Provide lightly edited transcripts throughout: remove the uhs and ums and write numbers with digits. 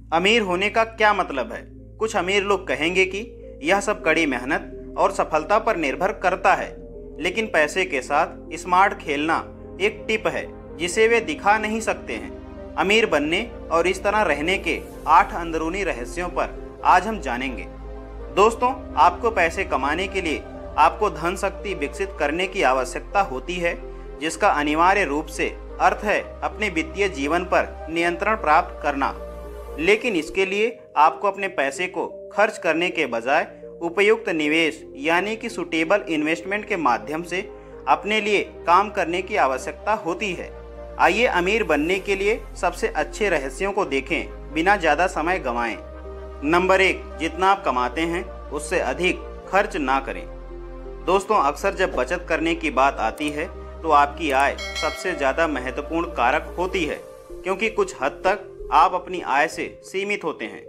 अमीर होने का क्या मतलब है? कुछ अमीर लोग कहेंगे कि यह सब कड़ी मेहनत और सफलता पर निर्भर करता है, लेकिन पैसे के साथ स्मार्ट खेलना एक टिप है जिसे वे दिखा नहीं सकते हैं। अमीर बनने और इस तरह रहने के 8 अंदरूनी रहस्यों पर आज हम जानेंगे। दोस्तों, आपको पैसे कमाने के लिए आपको धन शक्ति विकसित करने की आवश्यकता होती है, जिसका अनिवार्य रूप से अर्थ है अपने वित्तीय जीवन पर नियंत्रण प्राप्त करना। लेकिन इसके लिए आपको अपने पैसे को खर्च करने के बजाय उपयुक्त निवेश यानी कि सुटेबल इन्वेस्टमेंट के माध्यम से अपने लिए काम करने की आवश्यकता होती है। आइए अमीर बनने के लिए सबसे अच्छे रहस्यों को देखें बिना ज़्यादा समय गंवाएं। नंबर 1, जितना आप कमाते हैं उससे अधिक खर्च ना करें। दोस्तों, अक्सर जब बचत करने की बात आती है तो आपकी आय सबसे ज़्यादा महत्वपूर्ण कारक होती है, क्योंकि कुछ हद तक आप अपनी आय से सीमित होते हैं।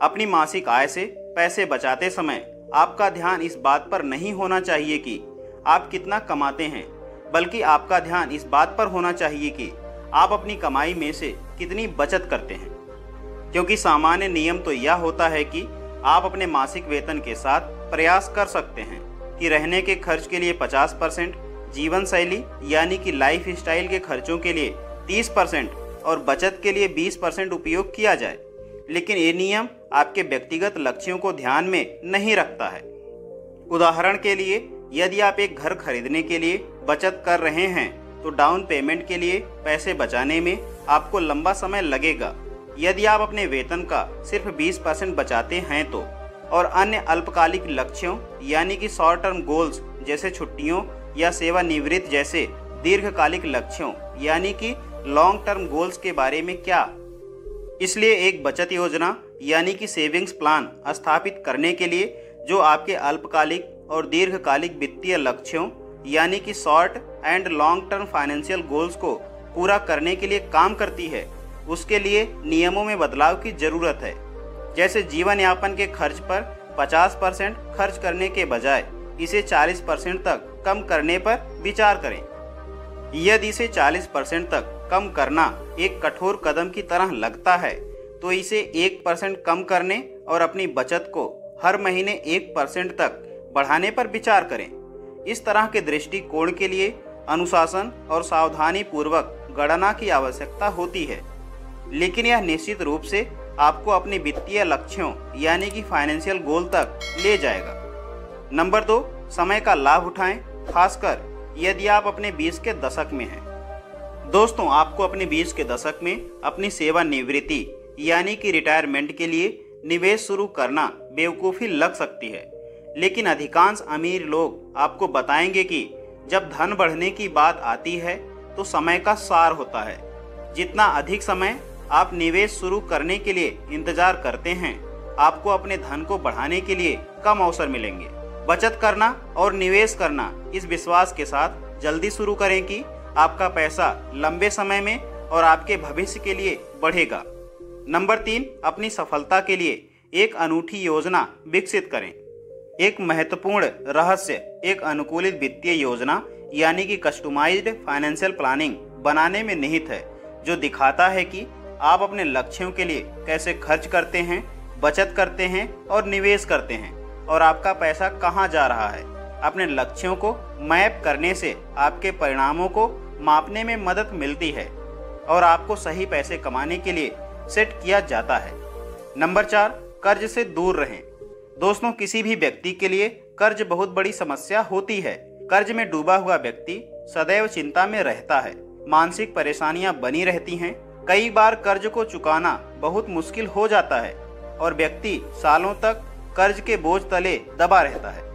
अपनी मासिक आय से पैसे बचाते समय आपका ध्यान इस बात पर नहीं होना चाहिए कि आप कितना कमाते हैं, बल्कि आपका ध्यान इस बात पर होना चाहिए कि आप अपनी कमाई में से कितनी बचत करते हैं। क्योंकि सामान्य नियम तो यह होता है कि आप अपने मासिक वेतन के साथ प्रयास कर सकते हैं कि रहने के खर्च के लिए 50%, जीवन शैली यानी कि लाइफ स्टाइल के खर्चों के लिए 30% और बचत के लिए 20% उपयोग किया जाए। लेकिन ये नियम आपके व्यक्तिगत लक्ष्यों को ध्यान में नहीं रखता है। उदाहरण के लिए, यदि आप एक घर खरीदने के लिए बचत कर रहे हैं तो डाउन पेमेंट के लिए पैसे बचाने में आपको लंबा समय लगेगा। यदि आप अपने वेतन का सिर्फ 20% बचाते हैं तो, और अन्य अल्पकालिक लक्ष्यों यानी कि शॉर्ट टर्म गोल्स जैसे छुट्टियों या सेवानिवृत्ति जैसे दीर्घकालिक लक्ष्यों यानी कि लॉन्ग टर्म गोल्स के बारे में क्या? इसलिए एक बचत योजना यानी कि सेविंग्स प्लान स्थापित करने के लिए जो आपके अल्पकालिक और दीर्घकालिक वित्तीय लक्ष्यों यानी कि short and long term financial goals को पूरा करने के लिए काम करती है, उसके लिए नियमों में बदलाव की जरूरत है। जैसे जीवन यापन के खर्च पर 50% खर्च करने के बजाय इसे 40% तक कम करने पर विचार करें। यदि इसे 40% तक कम करना एक कठोर कदम की तरह लगता है तो इसे 1% कम करने और अपनी बचत को हर महीने 1% तक बढ़ाने पर विचार करें। इस तरह के दृष्टिकोण के लिए अनुशासन और सावधानी पूर्वक गणना की आवश्यकता होती है, लेकिन यह निश्चित रूप से आपको अपने वित्तीय लक्ष्यों यानी कि फाइनेंशियल गोल तक ले जाएगा। नंबर 2, समय का लाभ उठाएं, खासकर यदि आप अपने 20 के दशक में हैं। दोस्तों, आपको अपने 20 के दशक में अपनी सेवानिवृत्ति यानी कि रिटायरमेंट के लिए निवेश शुरू करना बेवकूफ़ी लग सकती है, लेकिन अधिकांश अमीर लोग आपको बताएंगे कि जब धन बढ़ने की बात आती है तो समय का सार होता है। जितना अधिक समय आप निवेश शुरू करने के लिए इंतजार करते हैं, आपको अपने धन को बढ़ाने के लिए कम अवसर मिलेंगे। बचत करना और निवेश करना इस विश्वास के साथ जल्दी शुरू करें कि आपका पैसा लंबे समय में और आपके भविष्य के लिए बढ़ेगा। नंबर 3, अपनी सफलता के लिए एक अनूठी योजना विकसित करें। एक महत्वपूर्ण रहस्य एक अनुकूलित वित्तीय योजना यानी कि कस्टमाइज्ड फाइनेंशियल प्लानिंग बनाने में निहित है, जो दिखाता है कि आप अपने लक्ष्यों के लिए कैसे खर्च करते हैं, बचत करते हैं और निवेश करते हैं, और आपका पैसा कहां जा रहा है। अपने लक्ष्यों को मैप करने से आपके परिणामों को मापने में मदद मिलती है और आपको सही पैसे कमाने के लिए सेट किया जाता है। नंबर 4, कर्ज से दूर रहें। दोस्तों, किसी भी व्यक्ति के लिए कर्ज बहुत बड़ी समस्या होती है। कर्ज में डूबा हुआ व्यक्ति सदैव चिंता में रहता है, मानसिक परेशानियां बनी रहती हैं। कई बार कर्ज को चुकाना बहुत मुश्किल हो जाता है और व्यक्ति सालों तक कर्ज के बोझ तले दबा रहता है।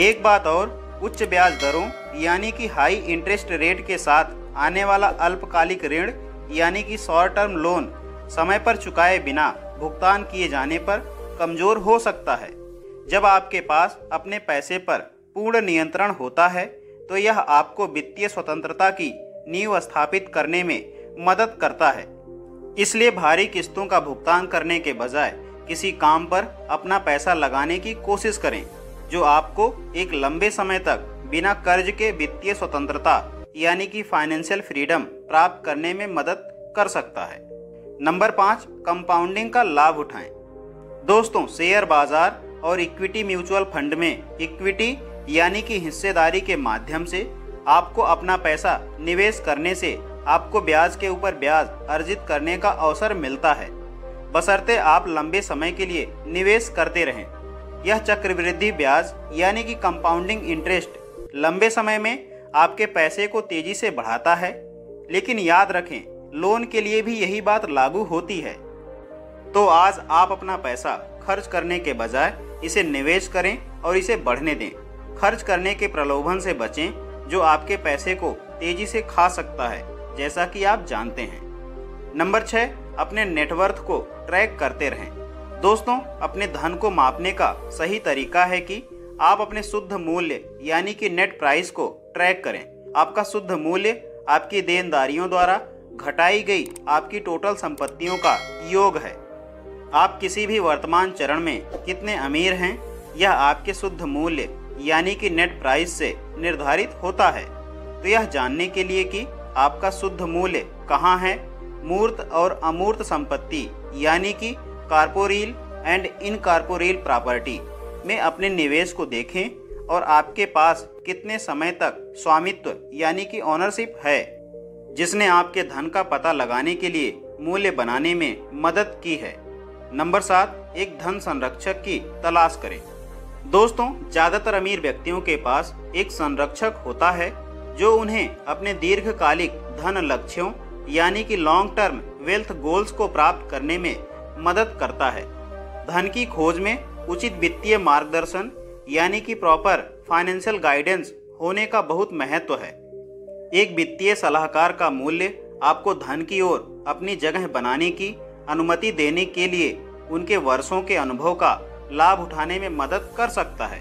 एक बात और, उच्च ब्याज दरों यानी कि हाई इंटरेस्ट रेट के साथ आने वाला अल्पकालिक ऋण यानी कि शॉर्ट टर्म लोन समय पर चुकाए बिना भुगतान किए जाने पर कमजोर हो सकता है। जब आपके पास अपने पैसे पर पूर्ण नियंत्रण होता है तो यह आपको वित्तीय स्वतंत्रता की नींव स्थापित करने में मदद करता है। इसलिए भारी किस्तों का भुगतान करने के बजाय किसी काम पर अपना पैसा लगाने की कोशिश करें, जो आपको एक लंबे समय तक बिना कर्ज के वित्तीय स्वतंत्रता यानी कि फाइनेंशियल फ्रीडम प्राप्त करने में मदद कर सकता है। नंबर 5, कंपाउंडिंग का लाभ उठाएं। दोस्तों, शेयर बाजार और इक्विटी म्यूचुअल फंड में इक्विटी यानी कि हिस्सेदारी के माध्यम से आपको अपना पैसा निवेश करने से आपको ब्याज के ऊपर ब्याज अर्जित करने का अवसर मिलता है, बशर्ते आप लंबे समय के लिए निवेश करते रहें। यह चक्रवृद्धि ब्याज यानी कि कंपाउंडिंग इंटरेस्ट लंबे समय में आपके पैसे को तेजी से बढ़ाता है, लेकिन याद रखें, लोन के लिए भी यही बात लागू होती है। तो आज आप अपना पैसा खर्च करने के बजाय इसे निवेश करें और इसे बढ़ने दें। खर्च करने के प्रलोभन से बचें जो आपके पैसे को तेजी से खा सकता है, जैसा कि आप जानते हैं। नंबर 6, अपने नेटवर्थ को ट्रैक करते रहें। दोस्तों, अपने धन को मापने का सही तरीका है कि आप अपने शुद्ध मूल्य यानी कि नेट प्राइस को ट्रैक करें। आपका शुद्ध मूल्य आपकी देनदारियों द्वारा घटाई गई आपकी टोटल संपत्तियों का योग है। आप किसी भी वर्तमान चरण में कितने अमीर हैं, यह आपके शुद्ध मूल्य यानी कि नेट प्राइस से निर्धारित होता है। तो यह जानने के लिए कि आपका शुद्ध मूल्य कहाँ है, मूर्त और अमूर्त संपत्ति यानी कि कॉर्पोरियल एंड इनकॉर्पोरियल प्रॉपर्टी में अपने निवेश को देखें और आपके पास कितने समय तक स्वामित्व यानी कि ओनरशिप है, जिसने आपके धन का पता लगाने के लिए मूल्य बनाने में मदद की है। नंबर 7, एक धन संरक्षक की तलाश करें। दोस्तों, ज़्यादातर अमीर व्यक्तियों के पास एक संरक्षक होता है जो उन्हें अपने दीर्घकालिक धन लक्ष्यों यानी कि लॉन्ग टर्म वेल्थ गोल्स को प्राप्त करने में मदद करता है। धन की खोज में उचित वित्तीय मार्गदर्शन यानी कि प्रॉपर फाइनेंशियल गाइडेंस होने का बहुत महत्व है। एक वित्तीय सलाहकार का मूल्य आपको धन की ओर अपनी जगह बनाने की अनुमति देने के लिए उनके वर्षों के अनुभव का लाभ उठाने में मदद कर सकता है।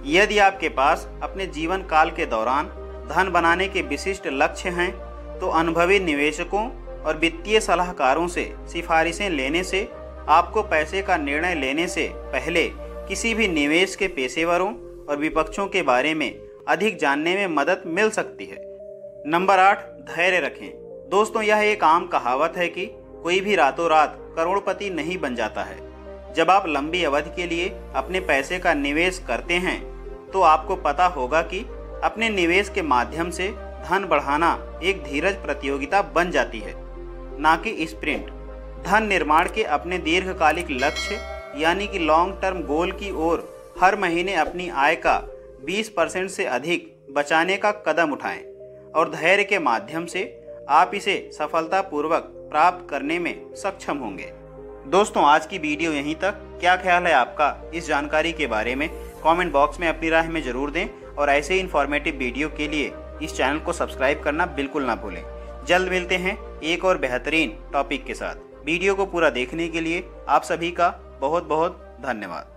यदि आपके पास अपने जीवन काल के दौरान धन बनाने के विशिष्ट लक्ष्य हैं, तो अनुभवी निवेशकों और वित्तीय सलाहकारों से सिफारिशें लेने से आपको पैसे का निर्णय लेने से पहले किसी भी निवेश के पेशेवरों और विपक्षों के बारे में अधिक जानने में मदद मिल सकती है। नंबर 8, धैर्य रखें। दोस्तों, यह एक आम कहावत है कि कोई भी रातों रात करोड़पति नहीं बन जाता है। जब आप लंबी अवधि के लिए अपने पैसे का निवेश करते हैं तो आपको पता होगा कि अपने निवेश के माध्यम से धन बढ़ाना एक धीरज प्रतियोगिता बन जाती है, ना कि स्प्रिंट। धन निर्माण के अपने दीर्घकालिक लक्ष्य यानी कि लॉन्ग टर्म गोल की ओर हर महीने अपनी आय का 20% से अधिक बचाने का कदम उठाएं और धैर्य के माध्यम से आप इसे सफलतापूर्वक प्राप्त करने में सक्षम होंगे। दोस्तों, आज की वीडियो यहीं तक। क्या ख्याल है आपका इस जानकारी के बारे में? कमेंट बॉक्स में अपनी राय हमें जरूर दें और ऐसे ही इन्फॉर्मेटिव वीडियो के लिए इस चैनल को सब्सक्राइब करना बिल्कुल ना भूलें। जल्द मिलते हैं एक और बेहतरीन टॉपिक के साथ। वीडियो को पूरा देखने के लिए आप सभी का बहुत बहुत धन्यवाद।